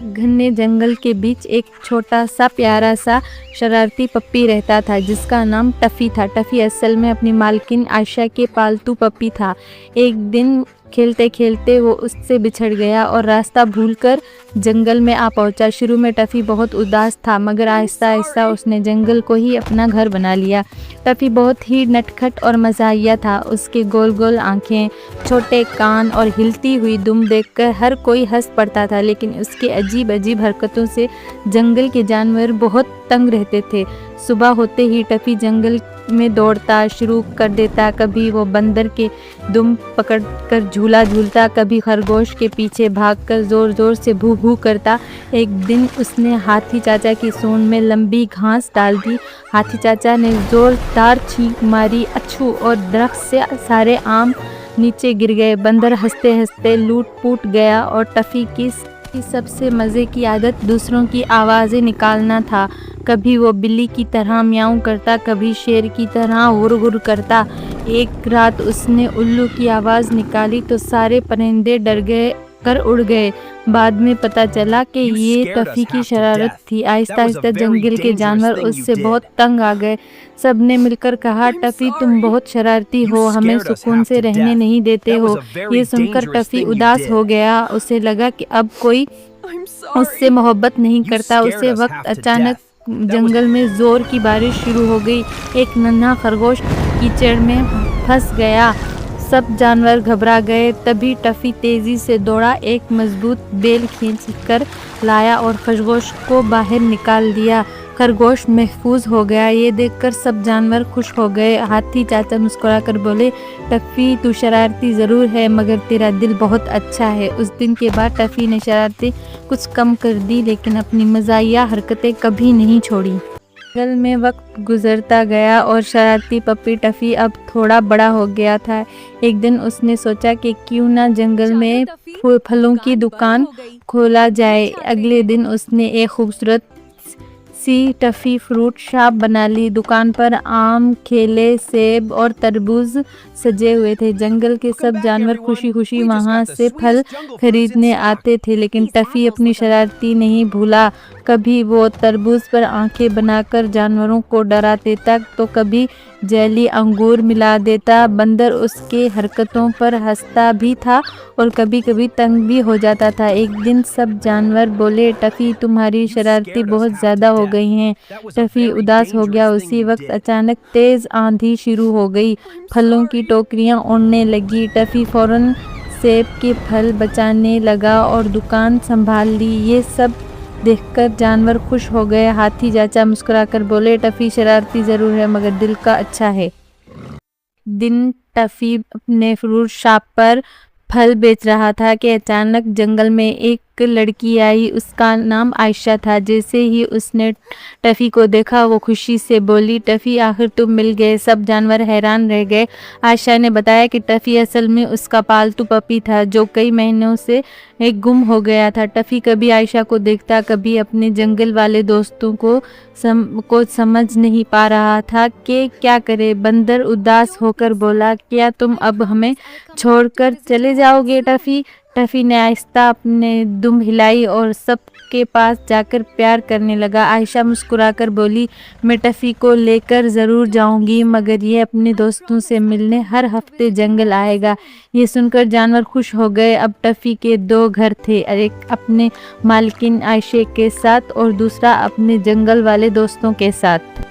घने जंगल के बीच एक छोटा सा प्यारा सा शरारती पप्पी रहता था जिसका नाम टफ़ी था। टफ़ी असल में अपनी मालकिन आयशा के पालतू पप्पी था। एक दिन खेलते खेलते वो उससे बिछड़ गया और रास्ता भूलकर जंगल में आ पहुंचा। शुरू में टफ़ी बहुत उदास था मगर आहिस्ता आहिस्ता उसने जंगल को ही अपना घर बना लिया। टफ़ी बहुत ही नटखट और मज़ाहिया था। उसके गोल गोल आँखें, छोटे कान और हिलती हुई दुम देखकर हर कोई हंस पड़ता था, लेकिन उसकी अजीब अजीब हरकतों से जंगल के जानवर बहुत तंग रहते थे। सुबह होते ही टफ़ी जंगल में दौड़ता शुरू कर देता। कभी वो बंदर के दुम पकड़कर झूला झूलता, कभी खरगोश के पीछे भागकर ज़ोर ज़ोर से भू भू करता। एक दिन उसने हाथी चाचा की सूंड में लंबी घास डाल दी। हाथी चाचा ने ज़ोरदार छींक मारी, अच्छू, और दरख्त से सारे आम नीचे गिर गए। बंदर हंसते हंसते लूट पुट गया और टफ़ी की सबसे मज़े की आदत दूसरों की आवाज़ें निकालना था। कभी वो बिल्ली की तरह म्याऊं करता, कभी शेर की तरह गुर गुर करता। एक रात उसने उल्लू की आवाज़ निकाली तो सारे परिंदे डर गए कर उड़ गए। बाद में पता चला कि ये टफ़ी की शरारत थी। आहिस्ता आहिस्ता जंगल के जानवर उससे बहुत तंग आ गए। सब ने मिलकर कहा, टफ़ी तुम बहुत शरारती हो, हमें सुकून से रहने नहीं देते हो। ये सुनकर टफ़ी उदास हो गया। उसे लगा कि अब कोई उससे मोहब्बत नहीं करता। उसे वक्त अचानक जंगल में ज़ोर की बारिश शुरू हो गई। एक नन्हा खरगोश कीचड़ में फंस गया। सब जानवर घबरा गए। तभी टफ़ी तेज़ी से दौड़ा, एक मजबूत बेल खींच कर लाया और खरगोश को बाहर निकाल दिया। खरगोश महफूज हो गया। ये देखकर सब जानवर खुश हो गए। हाथी चाचा मुस्कुराकर बोले, टफ़ी तू शरारती ज़रूर है मगर तेरा दिल बहुत अच्छा है। उस दिन के बाद टफ़ी ने शरारतें कुछ कम कर दी, लेकिन अपनी मज़ाहिया हरकतें कभी नहीं छोड़ी। जंगल में वक्त गुजरता गया और शरारती पप्पी टफ़ी अब थोड़ा बड़ा हो गया था। एक दिन उसने सोचा कि क्यों ना जंगल में फलों की दुकान खोला जाए। अगले दिन उसने एक खूबसूरत सी टफ़ी फ्रूट शॉप बना ली। दुकान पर आम, केले, सेब और तरबूज सजे हुए थे। जंगल के सब जानवर खुशी खुशी वहाँ से फल खरीदने आते थे, लेकिन टफ़ी अपनी शरारती नहीं भूला। कभी वो तरबूज पर आंखें बनाकर जानवरों को डरा देता तो कभी जैली अंगूर मिला देता। बंदर उसके हरकतों पर हंसता भी था और कभी कभी तंग भी हो जाता था। एक दिन सब जानवर बोले, टफ़ी तुम्हारी शरारती बहुत ज़्यादा हो गई हैं। टफ़ी उदास हो गया। उसी वक्त अचानक तेज़ आंधी शुरू हो गई। फलों की टोकरियाँ उड़ने लगी। टफ़ी फौरन सेब के फल बचाने लगा और दुकान संभाल ली। ये सब देखकर जानवर खुश हो गए। हाथी चाचा मुस्कुराकर बोले, टफ़ी शरारती ज़रूर है मगर दिल का अच्छा है। दिन टफ़ी अपने फ्रूट शॉप पर फल बेच रहा था कि अचानक जंगल में एक लड़की आई। उसका नाम आयशा था। जैसे ही उसने टफ़ी को देखा वो खुशी से बोली, टफ़ी आखिर तुम मिल गए। सब जानवर हैरान रह गए। आयशा ने बताया कि टफ़ी असल में उसका पालतू पपी था जो कई महीनों से गुम हो गया था। टफ़ी कभी आयशा को देखता, कभी अपने जंगल वाले दोस्तों को समझ नहीं पा रहा था कि क्या करे। बंदर उदास होकर बोला, क्या तुम अब हमें छोड़कर चले जाओगे टफ़ी? टफ़ी ने आहिस्ता अपने दुम हिलाई और सबके पास जाकर प्यार करने लगा। आयशा मुस्कुराकर बोली, मैं टफ़ी को लेकर ज़रूर जाऊंगी मगर ये अपने दोस्तों से मिलने हर हफ्ते जंगल आएगा। ये सुनकर जानवर खुश हो गए। अब टफ़ी के दो घर थे, एक अपने मालकिन आयशा के साथ और दूसरा अपने जंगल वाले दोस्तों के साथ।